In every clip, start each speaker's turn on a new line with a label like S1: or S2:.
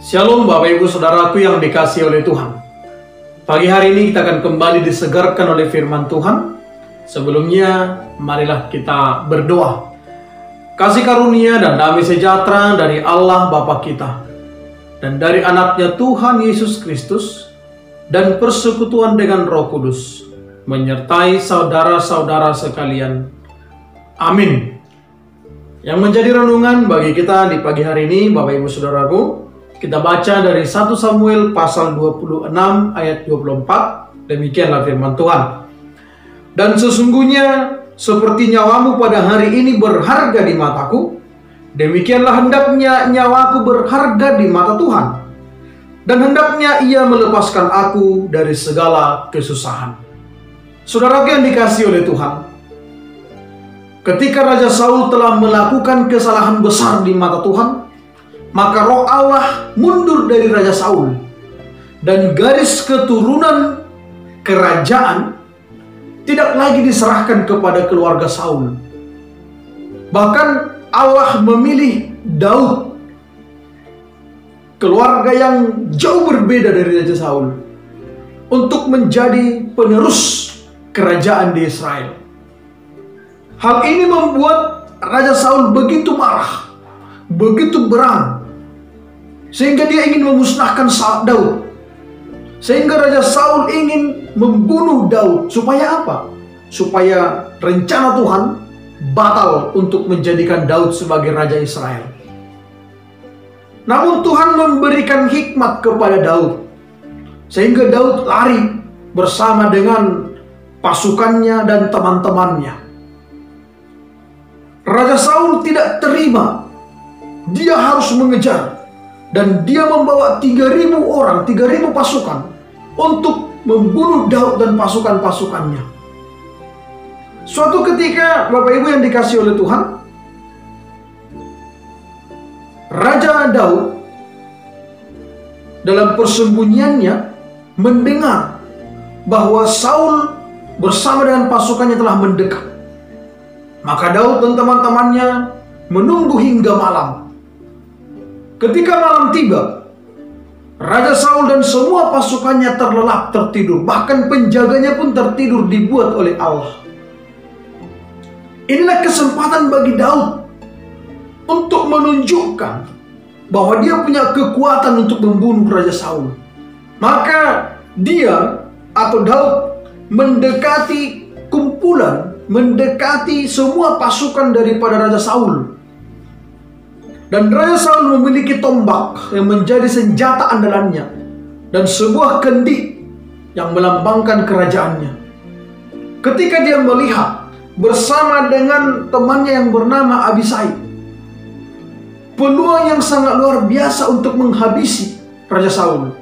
S1: Shalom Bapak Ibu Saudaraku yang dikasihi oleh Tuhan. Pagi hari ini kita akan kembali disegarkan oleh firman Tuhan. Sebelumnya marilah kita berdoa. Kasih karunia dan damai sejahtera dari Allah Bapa kita dan dari anaknya Tuhan Yesus Kristus dan persekutuan dengan Roh Kudus menyertai saudara-saudara sekalian. Amin. Yang menjadi renungan bagi kita di pagi hari ini Bapak Ibu Saudaraku, kita baca dari 1 Samuel pasal 26 ayat 24. Demikianlah firman Tuhan. Dan sesungguhnya seperti nyawamu pada hari ini berharga di mataku, demikianlah hendaknya nyawaku berharga di mata Tuhan. Dan hendaknya ia melepaskan aku dari segala kesusahan. Saudaraku yang dikasihi oleh Tuhan, ketika Raja Saul telah melakukan kesalahan besar di mata Tuhan, maka Roh Allah mundur dari Raja Saul, dan garis keturunan kerajaan tidak lagi diserahkan kepada keluarga Saul. Bahkan Allah memilih Daud, keluarga yang jauh berbeda dari Raja Saul, untuk menjadi penerus kerajaan di Israel. Hal ini membuat Raja Saul begitu marah, begitu berang, sehingga dia ingin memusnahkan Daud. Sehingga Raja Saul ingin membunuh Daud. Supaya apa? Supaya rencana Tuhan batal untuk menjadikan Daud sebagai Raja Israel. Namun Tuhan memberikan hikmat kepada Daud, sehingga Daud lari bersama dengan pasukannya dan teman-temannya. Raja Saul tidak terima. Dia harus mengejar. Dan dia membawa 3.000 orang, 3.000 pasukan untuk membunuh Daud dan pasukan-pasukannya. Suatu ketika, Bapak Ibu yang dikasihi oleh Tuhan, Raja Daud dalam persembunyiannya mendengar bahwa Saul bersama dengan pasukannya telah mendekat. Maka Daud dan teman-temannya menunggu hingga malam. Ketika malam tiba, Raja Saul dan semua pasukannya terlelap tertidur. Bahkan penjaganya pun tertidur dibuat oleh Allah. Inilah kesempatan bagi Daud untuk menunjukkan bahwa dia punya kekuatan untuk membunuh Raja Saul. Maka dia atau Daud mendekati kumpulan, mendekati semua pasukan daripada Raja Saul. Dan Raja Saul memiliki tombak yang menjadi senjata andalannya dan sebuah kendi yang melambangkan kerajaannya. Ketika dia melihat bersama dengan temannya yang bernama Abisai peluang yang sangat luar biasa untuk menghabisi Raja Saul.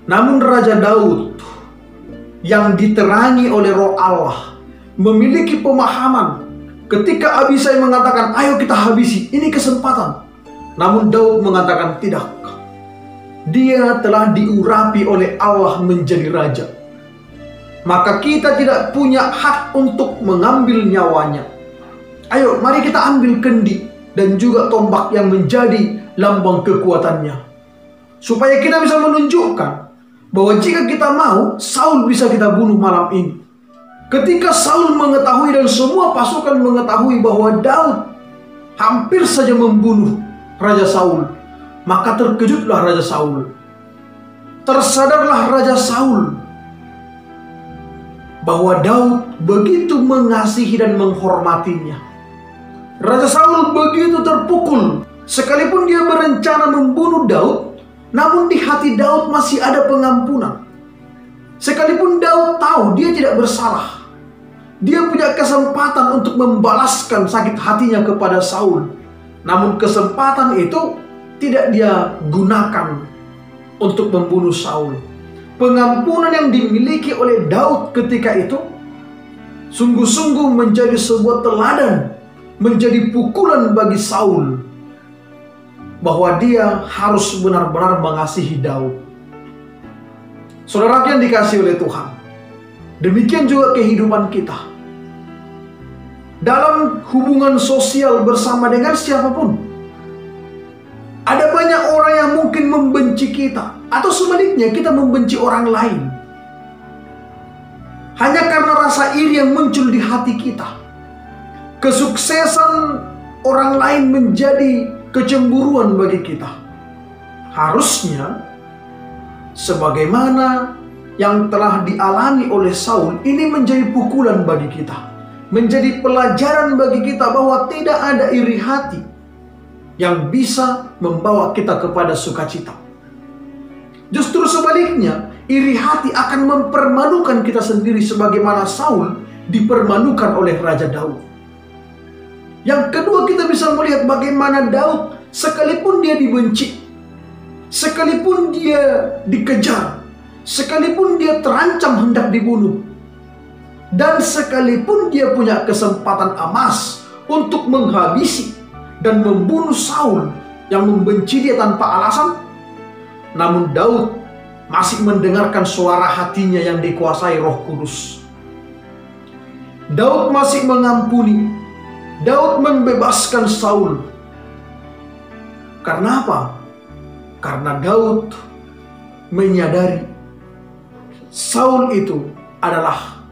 S1: Namun Raja Daud yang diterangi oleh Roh Allah memiliki pemahaman. Ketika Abisai mengatakan, ayo kita habisi, ini kesempatan. Namun Daud mengatakan tidak. Dia telah diurapi oleh Allah menjadi raja. Maka kita tidak punya hak untuk mengambil nyawanya. Ayo, mari kita ambil kendi dan juga tombak yang menjadi lambang kekuatannya. Supaya kita bisa menunjukkan bahwa jika kita mau, Saul bisa kita bunuh malam ini. Ketika Saul mengetahui dan semua pasukan mengetahui bahwa Daud hampir saja membunuh Raja Saul, maka terkejutlah Raja Saul. Tersadarlah Raja Saul bahwa Daud begitu mengasihi dan menghormatinya. Raja Saul begitu terpukul. Sekalipun dia berencana membunuh Daud, namun di hati Daud masih ada pengampunan. Sekalipun Daud tahu dia tidak bersalah, dia punya kesempatan untuk membalaskan sakit hatinya kepada Saul. Namun kesempatan itu tidak dia gunakan untuk membunuh Saul. Pengampunan yang dimiliki oleh Daud ketika itu sungguh-sungguh menjadi sebuah teladan, menjadi pukulan bagi Saul, bahwa dia harus benar-benar mengasihi Daud. Saudara yang dikasihi oleh Tuhan, demikian juga kehidupan kita. Dalam hubungan sosial bersama dengan siapapun, ada membenci kita, atau sebaliknya kita membenci orang lain hanya karena rasa iri yang muncul di hati kita. Kesuksesan orang lain menjadi kecemburuan bagi kita. Harusnya sebagaimana yang telah dialami oleh Saul, ini menjadi pukulan bagi kita, menjadi pelajaran bagi kita bahwa tidak ada iri hati yang bisa membawa kita kepada sukacita. Justru sebaliknya, iri hati akan mempermalukan kita sendiri sebagaimana Saul dipermalukan oleh Raja Daud. Yang kedua, kita bisa melihat bagaimana Daud sekalipun dia dibenci, sekalipun dia dikejar, sekalipun dia terancam hendak dibunuh, dan sekalipun dia punya kesempatan emas untuk menghabisi dan membunuh Saul yang membenci dia tanpa alasan, namun Daud masih mendengarkan suara hatinya yang dikuasai Roh Kudus. Daud masih mengampuni, Daud membebaskan Saul. Karena apa? Karena Daud menyadari Saul itu adalah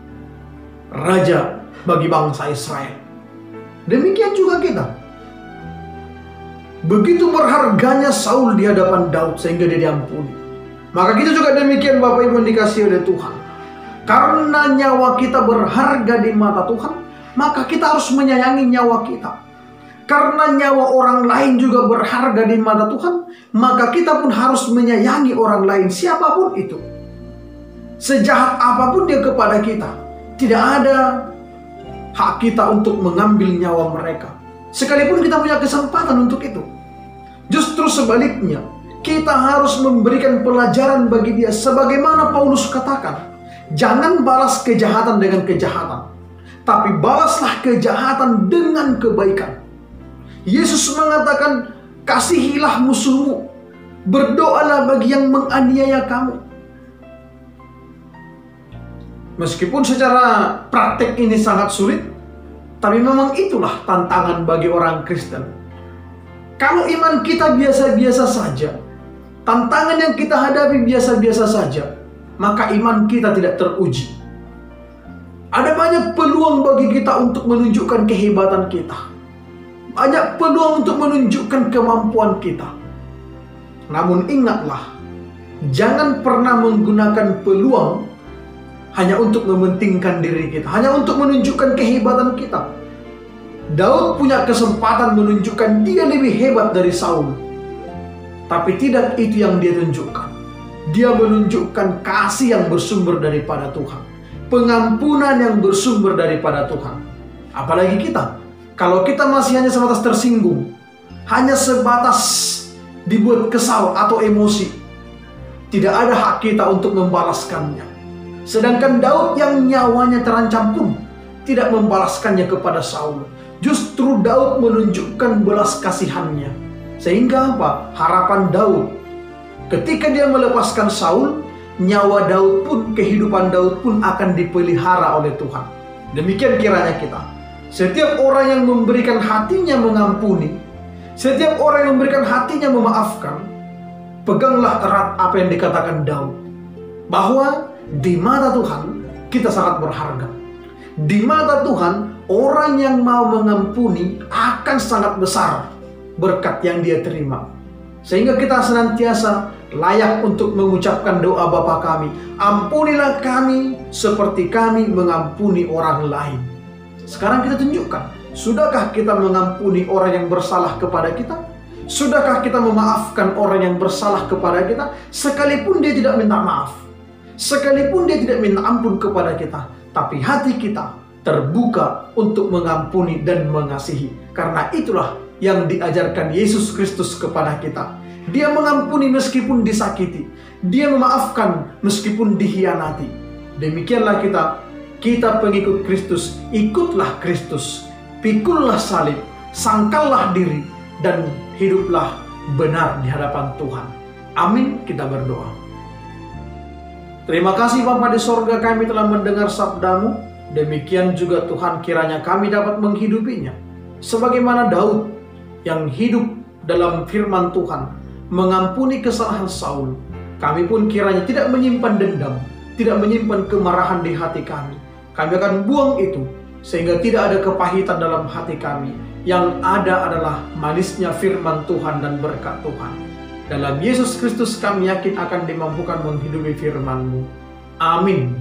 S1: raja bagi bangsa Israel. Demikian juga kita. Begitu berharganya Saul di hadapan Daud sehingga dia diampuni. Maka kita juga demikian, Bapak Ibu yang dikasihi oleh Tuhan. Karena nyawa kita berharga di mata Tuhan, maka kita harus menyayangi nyawa kita. Karena nyawa orang lain juga berharga di mata Tuhan, maka kita pun harus menyayangi orang lain, siapapun itu. Sejahat apapun dia kepada kita, tidak ada hak kita untuk mengambil nyawa mereka, sekalipun kita punya kesempatan untuk itu. Justru sebaliknya, kita harus memberikan pelajaran bagi dia. Sebagaimana Paulus katakan, jangan balas kejahatan dengan kejahatan, tapi balaslah kejahatan dengan kebaikan. Yesus mengatakan, kasihilah musuhmu, berdoalah bagi yang menganiaya kamu. Meskipun secara praktek ini sangat sulit, tapi memang itulah tantangan bagi orang Kristen. Kalau iman kita biasa-biasa saja, tantangan yang kita hadapi biasa-biasa saja, maka iman kita tidak teruji. Ada banyak peluang bagi kita untuk menunjukkan kehebatan kita, banyak peluang untuk menunjukkan kemampuan kita. Namun ingatlah, jangan pernah menggunakan peluang hanya untuk mementingkan diri kita, hanya untuk menunjukkan kehebatan kita. Daud punya kesempatan menunjukkan dia lebih hebat dari Saul, tapi tidak itu yang dia tunjukkan. Dia menunjukkan kasih yang bersumber daripada Tuhan, pengampunan yang bersumber daripada Tuhan. Apalagi kita, kalau kita masih hanya sebatas tersinggung, hanya sebatas dibuat kesal atau emosi, tidak ada hak kita untuk membalaskannya. Sedangkan Daud yang nyawanya terancam pun tidak membalaskannya kepada Saul. Justru Daud menunjukkan belas kasihannya. Sehingga apa? Harapan Daud, ketika dia melepaskan Saul, nyawa Daud pun, kehidupan Daud pun akan dipelihara oleh Tuhan. Demikian kiranya kita. Setiap orang yang memberikan hatinya mengampuni, setiap orang yang memberikan hatinya memaafkan, peganglah erat apa yang dikatakan Daud, bahwa di mata Tuhan kita sangat berharga. Di mata Tuhan, orang yang mau mengampuni akan sangat besar berkat yang dia terima. Sehingga kita senantiasa layak untuk mengucapkan doa Bapa kami, ampunilah kami seperti kami mengampuni orang lain. Sekarang kita tunjukkan, sudahkah kita mengampuni orang yang bersalah kepada kita? Sudahkah kita memaafkan orang yang bersalah kepada kita, sekalipun dia tidak minta maaf, sekalipun dia tidak minta ampun kepada kita, tapi hati kita terbuka untuk mengampuni dan mengasihi. Karena itulah yang diajarkan Yesus Kristus kepada kita. Dia mengampuni meskipun disakiti, dia memaafkan meskipun dikhianati. Demikianlah kita pengikut Kristus, ikutlah Kristus, pikullah salib, sangkallah diri, dan hiduplah benar di hadapan Tuhan. Amin. Kita berdoa. Terima kasih Bapa di sorga, kami telah mendengar sabda-Mu. Demikian juga Tuhan, kiranya kami dapat menghidupinya sebagaimana Daud yang hidup dalam firman Tuhan, mengampuni kesalahan Saul, kami pun kiranya tidak menyimpan dendam, tidak menyimpan kemarahan di hati kami. Kami akan buang itu, sehingga tidak ada kepahitan dalam hati kami. Yang ada adalah manisnya firman Tuhan dan berkat Tuhan. Dalam Yesus Kristus kami yakin akan dimampukan menghidupi firman-Mu. Amin.